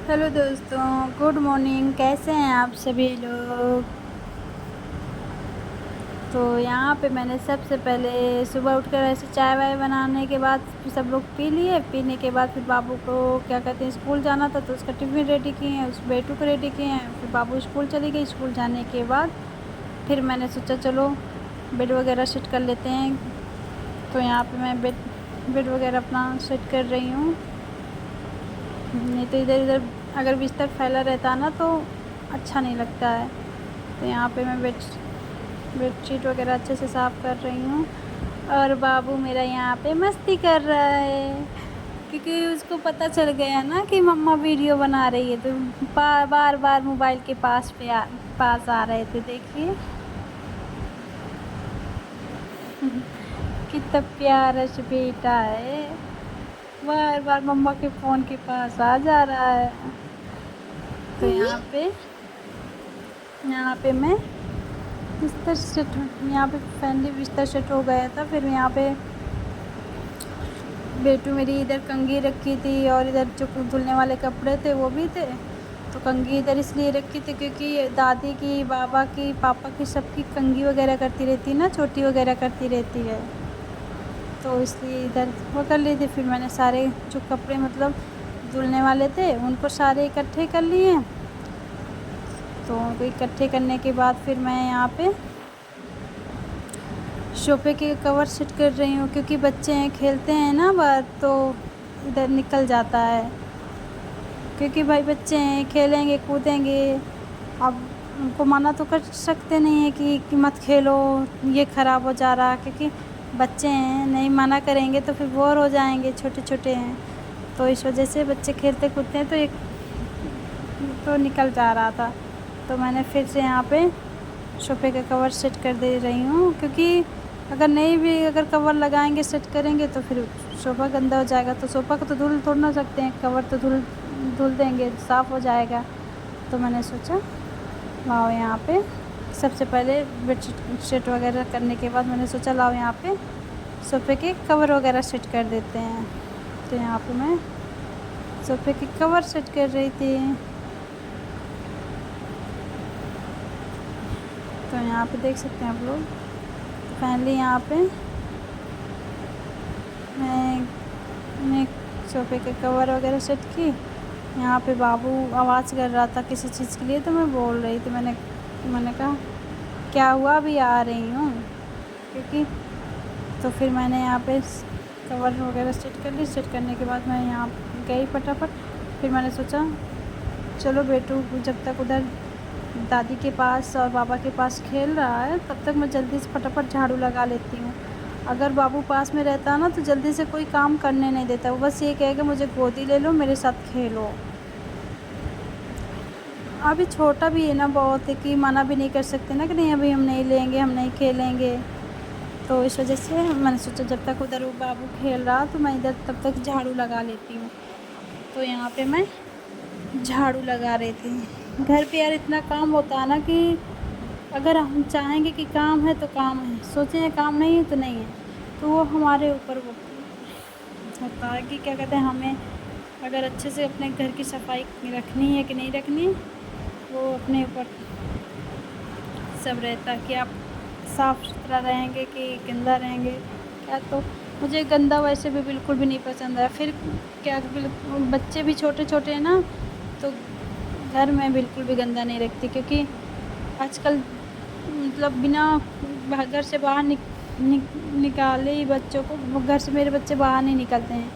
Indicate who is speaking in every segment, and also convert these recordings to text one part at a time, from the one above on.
Speaker 1: Hello दोस्तों, good morning. कैसे हैं आप सभी लोग। तो यहाँ पे मैंने सबसे पहले सुबह उठकर ऐसे चाय वाय बनाने के बाद सब लोग पी लिए। पीने के बाद फिर बाबू को क्या कहते हैं स्कूल जाना था, तो उसका टिफ़िन रेडी किए हैं, उस बेटू को रेडी किए हैं। फिर बाबू स्कूल चली गई। स्कूल जाने के बाद फिर मैंने सोचा चलो बेड वगैरह सेट कर लेते हैं। तो यहाँ पे मैं बेड वगैरह अपना सेट कर रही हूँ। नहीं तो इधर उधर अगर बिस्तर फैला रहता ना तो अच्छा नहीं लगता है। तो यहाँ पे मैं बेडशीट वगैरह अच्छे से साफ़ कर रही हूँ। और बाबू मेरा यहाँ पे मस्ती कर रहा है, क्योंकि उसको पता चल गया ना कि मम्मा वीडियो बना रही है, तो बार बार मोबाइल के पास आ रहे थे। देखिए कितना प्यारा सा बेटा है, बार बार मम्मा के फ़ोन के पास आ जा रहा है। तो यहाँ पे मैं बिस्तर सेट, यहाँ पे फाइनली बिस्तर सेट हो गया था। फिर यहाँ पे बेटू मेरी इधर कंघी रखी थी और इधर जो धुलने वाले कपड़े थे वो भी थे। तो कंघी इधर इसलिए रखी थी क्योंकि दादी की, बाबा की, पापा की, सबकी कंघी वगैरह करती रहती है ना, चोटी वगैरह करती रहती है, तो इसलिए इधर वो कर ली थी। फिर मैंने सारे जो कपड़े मतलब धुलने वाले थे उनको सारे इकट्ठे कर लिए। तो उनको इकट्ठे करने के बाद फिर मैं यहाँ पे सोफ़े के कवर सेट कर रही हूँ, क्योंकि बच्चे हैं खेलते हैं ना बाहर, तो इधर निकल जाता है। क्योंकि भाई बच्चे हैं, खेलेंगे कूदेंगे, अब उनको मना तो कर सकते नहीं है कि मत खेलो, ये ख़राब हो जा रहा, क्योंकि बच्चे हैं, नहीं मना करेंगे तो फिर बोर हो जाएंगे, छोटे छोटे हैं। तो इस वजह से बच्चे खेलते कूदते हैं, तो एक तो निकल जा रहा था। तो मैंने फिर से यहाँ पे सोफ़े का कवर सेट कर दे रही हूँ, क्योंकि अगर कवर लगाएंगे सेट करेंगे तो फिर सोफ़ा गंदा हो जाएगा। तो सोफ़ा को तो धुल थोड़ ना सकते हैं, कवर तो धुल देंगे, साफ़ हो जाएगा। तो मैंने सोचा लाओ यहाँ पे सबसे पहले बेडशीट सेट वगैरह करने के बाद मैंने सोचा लाओ यहाँ पे सोफ़े के कवर वगैरह सेट कर देते हैं। तो यहाँ पे मैं सोफ़े के कवर सेट कर रही थी। तो यहाँ पे देख सकते हैं आप लोग। फाइनली यहाँ पे मैं सोफ़े के कवर वगैरह सेट की। यहाँ पे बाबू आवाज़ कर रहा था किसी चीज़ के लिए, तो मैं बोल रही थी, मैंने कहा क्या हुआ, अभी आ रही हूँ, क्योंकि तो फिर मैंने यहाँ पे कवर वगैरह सेट कर ली। सेट करने के बाद मैं यहाँ गई फटाफट। फिर मैंने सोचा चलो बेटू जब तक उधर दादी के पास और बाबा के पास खेल रहा है, तब तक मैं जल्दी से फटाफट झाड़ू लगा लेती हूँ। अगर बाबू पास में रहता ना तो जल्दी से कोई काम करने नहीं देता, वो बस ये कहेगा मुझे गोदी ले लो, मेरे साथ खेलो। अभी छोटा भी है ना बहुत, है कि मना भी नहीं कर सकते ना कि नहीं अभी हम नहीं लेंगे, हम नहीं खेलेंगे। तो इस वजह से मैंने सोचा जब तक उधर वो बाबू खेल रहा तो मैं इधर तब तक झाड़ू लगा लेती हूँ। तो यहाँ पे मैं झाड़ू लगा रही थी। घर पे यार इतना काम होता है ना कि अगर हम चाहेंगे कि काम है तो काम है, सोचें काम नहीं है तो नहीं है, तो वो हमारे ऊपर वो होता है कि क्या कहते हैं, हमें अगर अच्छे से अपने घर की सफाई रखनी है कि नहीं रखनी, वो अपने ऊपर सब रहता है कि आप साफ़ सुथरा रहेंगे कि गंदा रहेंगे। क्या तो मुझे गंदा वैसे भी बिल्कुल भी नहीं पसंद है। फिर क्या बच्चे भी छोटे छोटे हैं ना, तो घर में बिल्कुल भी गंदा नहीं रखती, क्योंकि आजकल मतलब बिना घर से बाहर निकाले ही बच्चों को, घर से मेरे बच्चे बाहर नहीं निकलते हैं।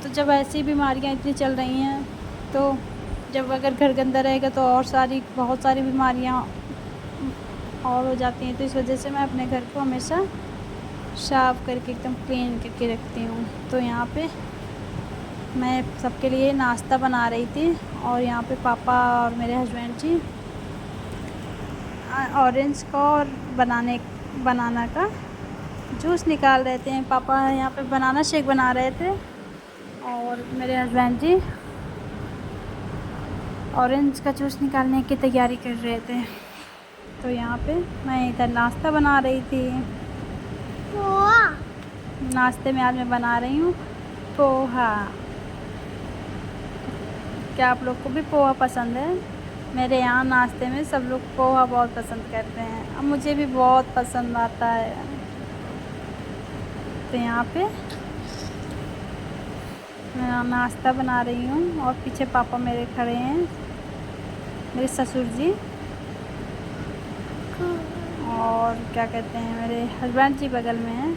Speaker 1: तो जब ऐसी बीमारियां इतनी चल रही हैं, तो जब अगर घर गंदा रहेगा तो और बहुत सारी बीमारियां और हो जाती हैं। तो इस वजह से मैं अपने घर को हमेशा साफ़ करके एकदम क्लीन करके रखती हूँ। तो यहाँ पे मैं सबके लिए नाश्ता बना रही थी, और यहाँ पे पापा और मेरे हस्बैंड जी ऑरेंज का और बनाना का जूस निकाल रहे थे। पापा यहाँ पे बनाना शेक बना रहे थे, और मेरे हस्बैंड जी ऑरेंज का जूस निकालने की तैयारी कर रहे थे। तो यहाँ पे मैं इधर नाश्ता बना रही थी। नाश्ते में आज मैं बना रही हूँ पोहा। क्या आप लोग को भी पोहा पसंद है? मेरे यहाँ नाश्ते में सब लोग पोहा बहुत पसंद करते हैं, अब मुझे भी बहुत पसंद आता है। तो यहाँ पे मैं नाश्ता बना रही हूँ और पीछे पापा मेरे खड़े हैं, मेरे ससुर जी, और क्या कहते हैं मेरे हस्बैंड जी बगल में हैं।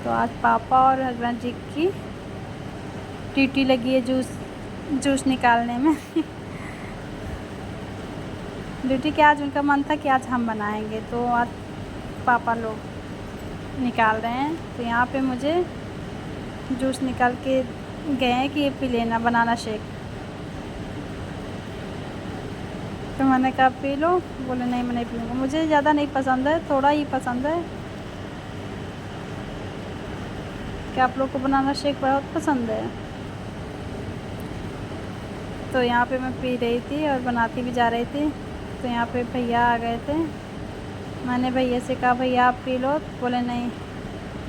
Speaker 1: तो आज पापा और हस्बैंड जी की ड्यूटी लगी है जूस निकालने में ड्यूटी के आज उनका मन था कि आज हम बनाएंगे, तो आज पापा लोग निकाल रहे हैं। तो यहाँ पे मुझे जूस निकाल के गए हैं कि ये पी लेना, बनाना शेक। तो मैंने कहा पी लो, बोले नहीं मैं नहीं पीऊँगा, मुझे ज़्यादा नहीं पसंद है, थोड़ा ही पसंद है। क्या आप लोग को बनाना शेक बहुत पसंद है? तो यहाँ पे मैं पी रही थी और बनाती भी जा रही थी। तो यहाँ पे भैया आ गए थे, मैंने भैया से कहा भैया आप पी लो, बोले नहीं।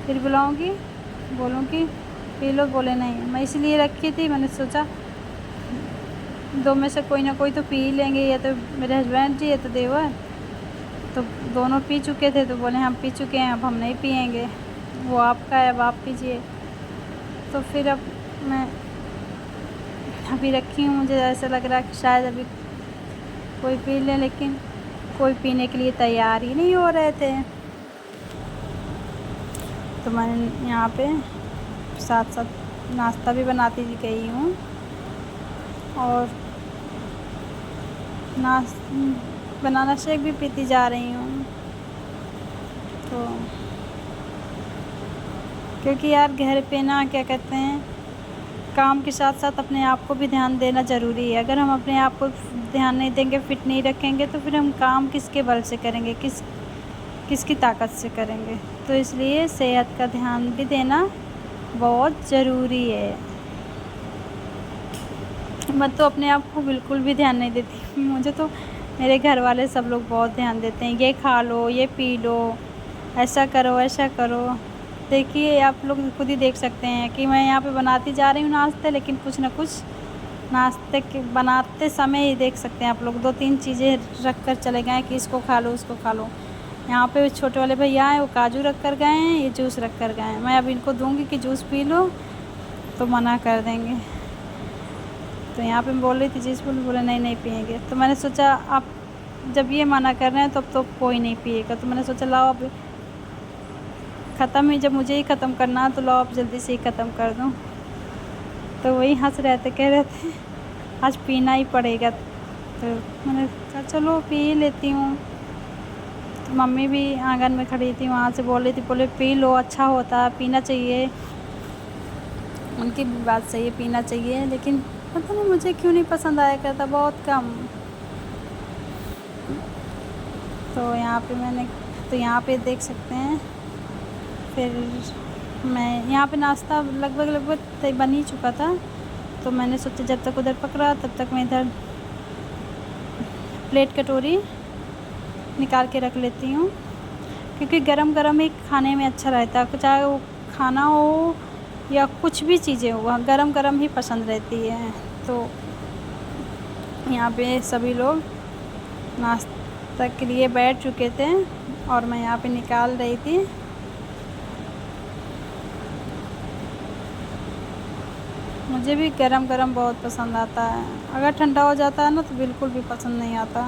Speaker 1: फिर बुलाऊँगी, बोलूँगी पी लो, बोले नहीं। मैं इसलिए रखी थी, मैंने सोचा दो में से कोई ना कोई तो पी ही लेंगे, ये तो मेरे हस्बैंड जी, ये तो देवर। तो दोनों पी चुके थे, तो बोले हम पी चुके हैं, अब हम नहीं पियेंगे, वो आपका है, अब आप पीजिए। तो फिर अब मैं अभी रखी हूँ, मुझे ऐसा लग रहा है कि शायद अभी कोई पी ले, लेकिन कोई पीने के लिए तैयार ही नहीं हो रहे थे। तो मैं यहाँ पे साथ साथ नाश्ता भी बनाती गई हूँ और बनाना शेक भी पीती जा रही हूँ। तो क्योंकि यार घर पे ना क्या कहते हैं, काम के साथ साथ अपने आप को भी ध्यान देना ज़रूरी है। अगर हम अपने आप को ध्यान नहीं देंगे, फिट नहीं रखेंगे, तो फिर हम काम किसके बल से करेंगे, किसकी ताकत से करेंगे। तो इसलिए सेहत का ध्यान भी देना बहुत ज़रूरी है। मैं तो अपने आप को बिल्कुल भी ध्यान नहीं देती, मुझे तो मेरे घर वाले सब लोग बहुत ध्यान देते हैं, ये खा लो, ये पी लो, ऐसा करो, ऐसा करो। देखिए आप लोग खुद ही देख सकते हैं कि मैं यहाँ पे बनाती जा रही हूँ नाश्ते, लेकिन कुछ ना कुछ नाश्ते के बनाते समय ही देख सकते हैं आप लोग 2-3 चीज़ें रख कर चले गए कि इसको खा लो, उसको खा लो। यहाँ पे छोटे वाले भैया हैं, वो काजू रख कर गए हैं, ये जूस रख कर गए हैं। मैं अब इनको दूँगी कि जूस पी लो तो मना कर देंगे। तो यहाँ पे मैं बोल रही थी जूस, बोले नहीं नहीं पिएंगे। तो मैंने सोचा आप जब ये मना कर रहे हैं तब तो कोई नहीं पिएगा, तो मैंने सोचा लाओ अब ख़त्म ही, जब मुझे ही ख़त्म करना तो लाओ अब जल्दी से ही ख़त्म कर दूँ। तो वही हंस रहे थे, कह रहे थे आज पीना ही पड़ेगा। तो मैंने कहा चलो पी ही लेती हूँ। तो मम्मी भी आंगन में खड़ी थी, वहाँ से बोल रही थी, बोले पी लो, अच्छा होता, पीना चाहिए। उनकी भी बात सही है, पीना चाहिए, लेकिन पता नहीं मुझे क्यों नहीं पसंद आया करता, बहुत कम। तो यहाँ पे देख सकते हैं। फिर मैं यहाँ पे नाश्ता लगभग बन ही चुका था, तो मैंने सोचा जब तक उधर पकड़ा तब तक मैं इधर प्लेट कटोरी निकाल के रख लेती हूँ, क्योंकि गरम गरम ही खाने में अच्छा रहता है। चाहे वो खाना हो या कुछ भी चीज़ें हो, गरम गरम ही पसंद रहती है। तो यहाँ पे सभी लोग नाश्ता के लिए बैठ चुके थे और मैं यहाँ पे निकाल रही थी। मुझे भी गरम गरम बहुत पसंद आता है, अगर ठंडा हो जाता है ना तो बिल्कुल भी पसंद नहीं आता।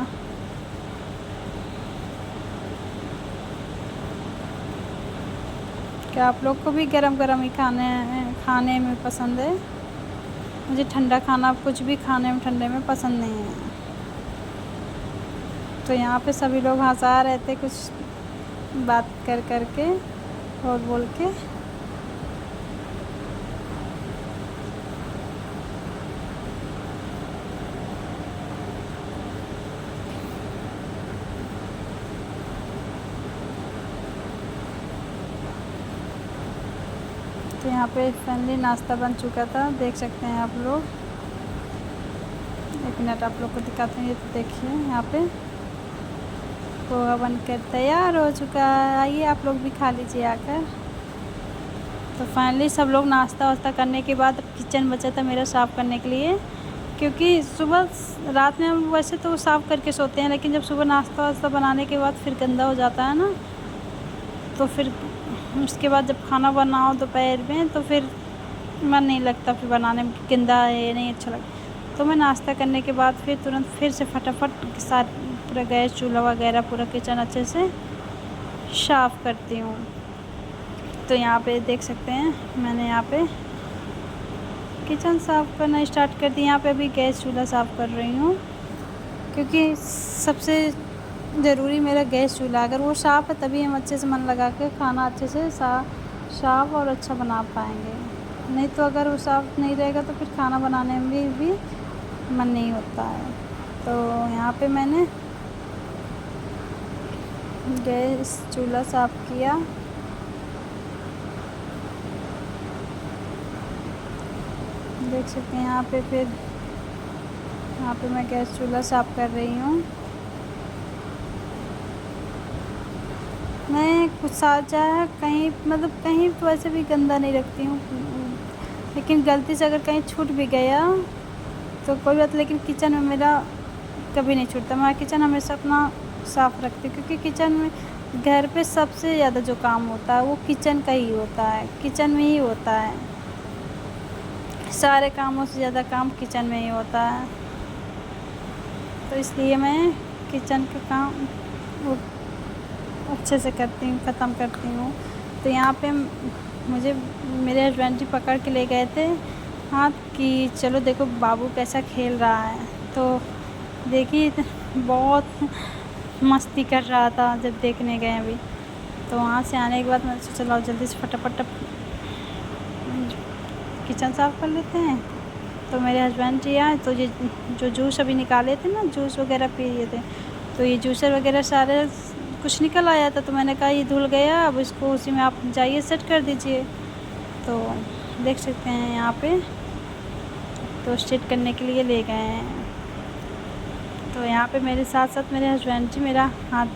Speaker 1: क्या आप लोग को भी गरम गरम ही खाने में पसंद है? मुझे ठंडा खाना कुछ भी खाने में ठंडे में पसंद नहीं है। तो यहाँ पे सभी लोग हंसा रहे थे, कुछ बात कर के बोल के। तो यहाँ पे फाइनली नाश्ता बन चुका था, देख सकते हैं आप लोग। एक मिनट आप लोग को दिखाते हैं, ये तो देखिए यहाँ पे पोहा बनकर तैयार हो चुका है। आइए आप लोग भी खा लीजिए आकर। तो फाइनली सब लोग नाश्ता वास्ता करने के बाद किचन बचा था मेरा साफ़ करने के लिए, क्योंकि सुबह रात में हम वैसे तो साफ़ करके सोते हैं, लेकिन जब सुबह नाश्ता वास्ता बनाने के बाद फिर गंदा हो जाता है ना, तो फिर उसके बाद जब खाना बनाओ दोपहर में तो फिर मन नहीं लगता फिर बनाने में, गंदा है नहीं अच्छा लगता। तो मैं नाश्ता करने के बाद फिर तुरंत फिर से फटाफट पूरा गैस चूल्हा वगैरह पूरा किचन अच्छे से साफ़ करती हूँ। तो यहाँ पे देख सकते हैं मैंने यहाँ पे किचन साफ़ करना स्टार्ट कर दी। यहाँ पे अभी गैस चूल्हा साफ़ कर रही हूँ, क्योंकि सबसे ज़रूरी मेरा गैस चूल्हा, अगर वो साफ़ है तभी हम अच्छे से मन लगा के खाना अच्छे से साफ़ और अच्छा बना पाएंगे। नहीं तो अगर वो साफ़ नहीं रहेगा तो फिर खाना बनाने में भी मन नहीं होता है। तो यहाँ पे मैंने गैस चूल्हा साफ़ किया। देख सकते हैं यहाँ पे फिर यहाँ पे मैं गैस चूल्हा साफ़ कर रही हूँ। मैं कुछ चाहे कहीं मतलब कहीं तो वैसे भी गंदा नहीं रखती हूँ, लेकिन गलती से अगर कहीं छूट भी गया तो कोई बात, लेकिन किचन में मेरा कभी नहीं छूटता। मैं किचन हमेशा अपना साफ़ रखती हूँ, क्योंकि किचन में घर पे सबसे ज़्यादा जो काम होता है वो किचन का ही होता है, किचन में ही होता है। सारे कामों से ज़्यादा काम किचन में ही होता है, तो इसलिए मैं किचन का काम वो अच्छे से करती हूँ, ख़त्म करती हूँ। तो यहाँ पे मुझे मेरे हस्बैंड जी पकड़ के ले गए थे हाथ कि चलो देखो बाबू कैसा खेल रहा है। तो देखिए बहुत मस्ती कर रहा था जब देखने गए अभी। तो वहाँ से आने के बाद मैंने सोचा चलो जल्दी से फटाफट किचन साफ़ कर लेते हैं। तो मेरे हस्बैंड जी आए तो ये जो जूस अभी निकाले थे ना, जूस वगैरह पी रहे थे, तो ये जूसर वगैरह सारे कुछ निकल आया था। तो मैंने कहा ये धुल गया, अब इसको उसी में आप जाइए सेट कर दीजिए। तो देख सकते हैं यहाँ पे तो सेट करने के लिए ले गए हैं। तो यहाँ पे मेरे साथ साथ मेरे हस्बैंड जी मेरा हाथ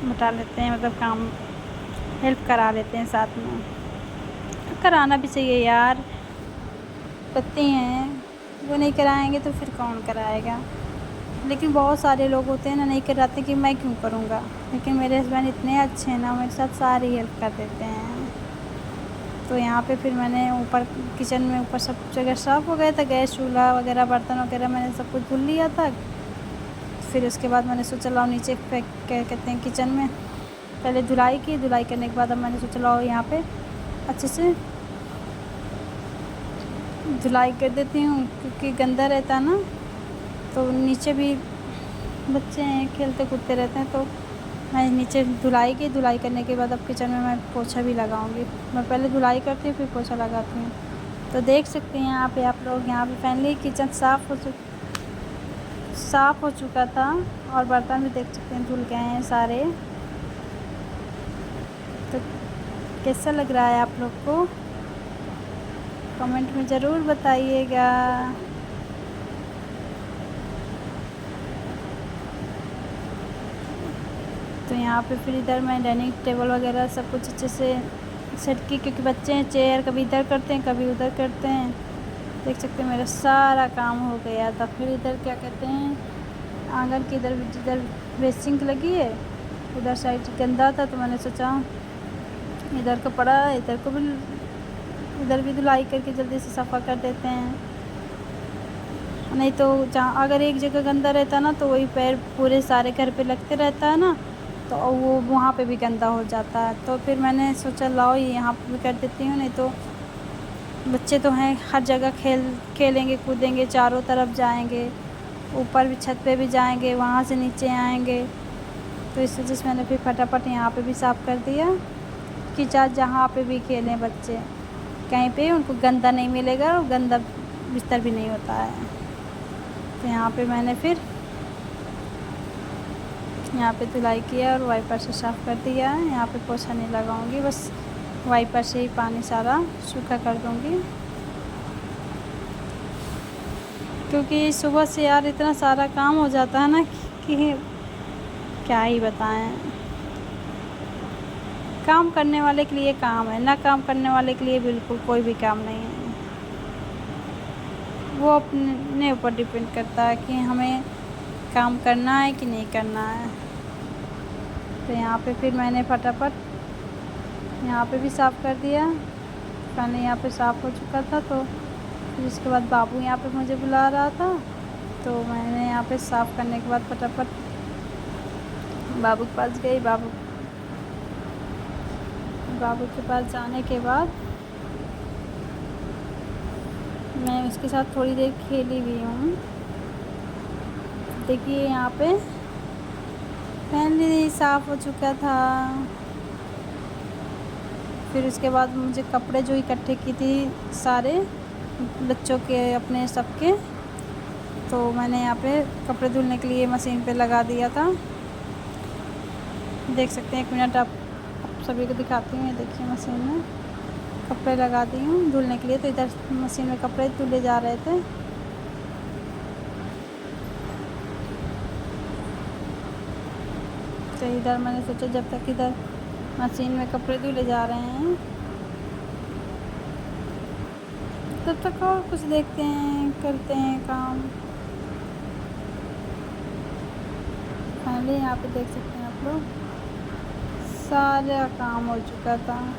Speaker 1: बटा लेते हैं, मतलब काम हेल्प करा लेते हैं साथ में। कराना भी चाहिए यार, पति हैं वो नहीं कराएंगे तो फिर कौन कराएगा। लेकिन बहुत सारे लोग होते हैं ना नहीं कराते कि मैं क्यों करूँगा, लेकिन मेरे हस्बैंड इतने अच्छे हैं ना, मेरे साथ सारी हेल्प कर देते हैं। तो यहाँ पे फिर मैंने ऊपर किचन में ऊपर सब जगह साफ़ हो गया था, गैस चूल्हा वगैरह बर्तन वगैरह मैंने सब कुछ धुल लिया था। फिर उसके बाद मैंने सोचा लाओ नीचे क्या कहते हैं किचन में पहले धुलाई की, धुलाई करने के बाद अब मैंने सोचा लाओ यहाँ पे अच्छे से धुलाई कर देती हूँ, क्योंकि गंदा रहता है ना। तो नीचे भी बच्चे हैं खेलते कूदते रहते हैं, तो मैं नीचे धुलाई की, धुलाई करने के बाद अब किचन में मैं पोछा भी लगाऊंगी। मैं पहले धुलाई करती हूँ फिर पोछा लगाती हूँ। तो देख सकते हैं यहाँ पे आप लोग, यहाँ पे फाइनली किचन साफ़ हो चुका था और बर्तन भी देख सकते हैं धुल गए हैं सारे। तो कैसा लग रहा है आप लोग को कमेंट में ज़रूर बताइएगा। तो यहाँ पे फिर इधर मैं डाइनिंग टेबल वगैरह सब कुछ अच्छे से सेट की, क्योंकि बच्चे हैं चेयर कभी इधर करते हैं कभी उधर करते हैं। देख सकते हैं मेरा सारा काम हो गया था। फिर इधर क्या कहते हैं आंगन की इधर जिधर बेसिंग लगी है उधर साइड गंदा था, तो मैंने सोचा इधर का पड़ा इधर को भी इधर भी धुलाई करके जल्दी से सफ़ा कर देते हैं। नहीं तो जहाँ अगर एक जगह गंदा रहता ना तो वही पैर पूरे सारे घर पे लगते रहता है ना, तो वो वहाँ पे भी गंदा हो जाता है। तो फिर मैंने सोचा लाओ ये यहाँ पे भी कर देती हूँ, नहीं तो बच्चे तो हैं हर जगह खेलेंगे कूदेंगे, चारों तरफ जाएंगे, ऊपर भी छत पे भी जाएंगे, वहाँ से नीचे आएंगे। तो इस वजह से मैंने फिर फटाफट यहाँ पे भी साफ़ कर दिया कि जहाँ पे भी खेलें बच्चे, कहीं पे उनको गंदा नहीं मिलेगा और गंदा बिस्तर भी नहीं होता है। तो यहाँ पे मैंने फिर यहाँ पे धुलाई किया और वाइपर से साफ़ कर दिया है। यहाँ पे पोछा नहीं लगाऊंगी, बस वाइपर से ही पानी सारा सूखा कर दूंगी, क्योंकि सुबह से यार इतना सारा काम हो जाता है ना कि क्या ही बताएं। काम करने वाले के लिए काम है, ना काम करने वाले के लिए बिल्कुल कोई भी काम नहीं है। वो अपने ऊपर डिपेंड करता है कि हमें काम करना है कि नहीं करना है। तो यहाँ पे फिर मैंने फटाफट यहाँ पे भी साफ़ कर दिया। पहले यहाँ पे साफ़ हो चुका था, तो फिर उसके बाद बाबू यहाँ पे मुझे बुला रहा था, तो मैंने यहाँ पे साफ़ करने के बाद फटाफट बाबू के पास गई। बाबू के पास जाने के बाद मैं उसके साथ थोड़ी देर खेली भी हूँ। देखिए यहाँ पे पहले साफ़ हो चुका था। फिर उसके बाद मुझे कपड़े जो इकट्ठे की थी सारे बच्चों के अपने सबके, तो मैंने यहाँ पे कपड़े धुलने के लिए मशीन पे लगा दिया था। देख सकते हैं, 1 मिनट आप सभी को दिखाती हूँ। ये देखिए मशीन में कपड़े लगा दी हूँ धुलने के लिए। तो इधर मशीन में कपड़े धुले जा रहे थे। तो इधर मैंने सोचा जब तक इधर मशीन में कपड़े धुले जा रहे हैं तब तक और कुछ देखते हैं, करते हैं काम। पहले यहाँ पे देख सकते हैं आप लोग, सारा काम हो चुका था।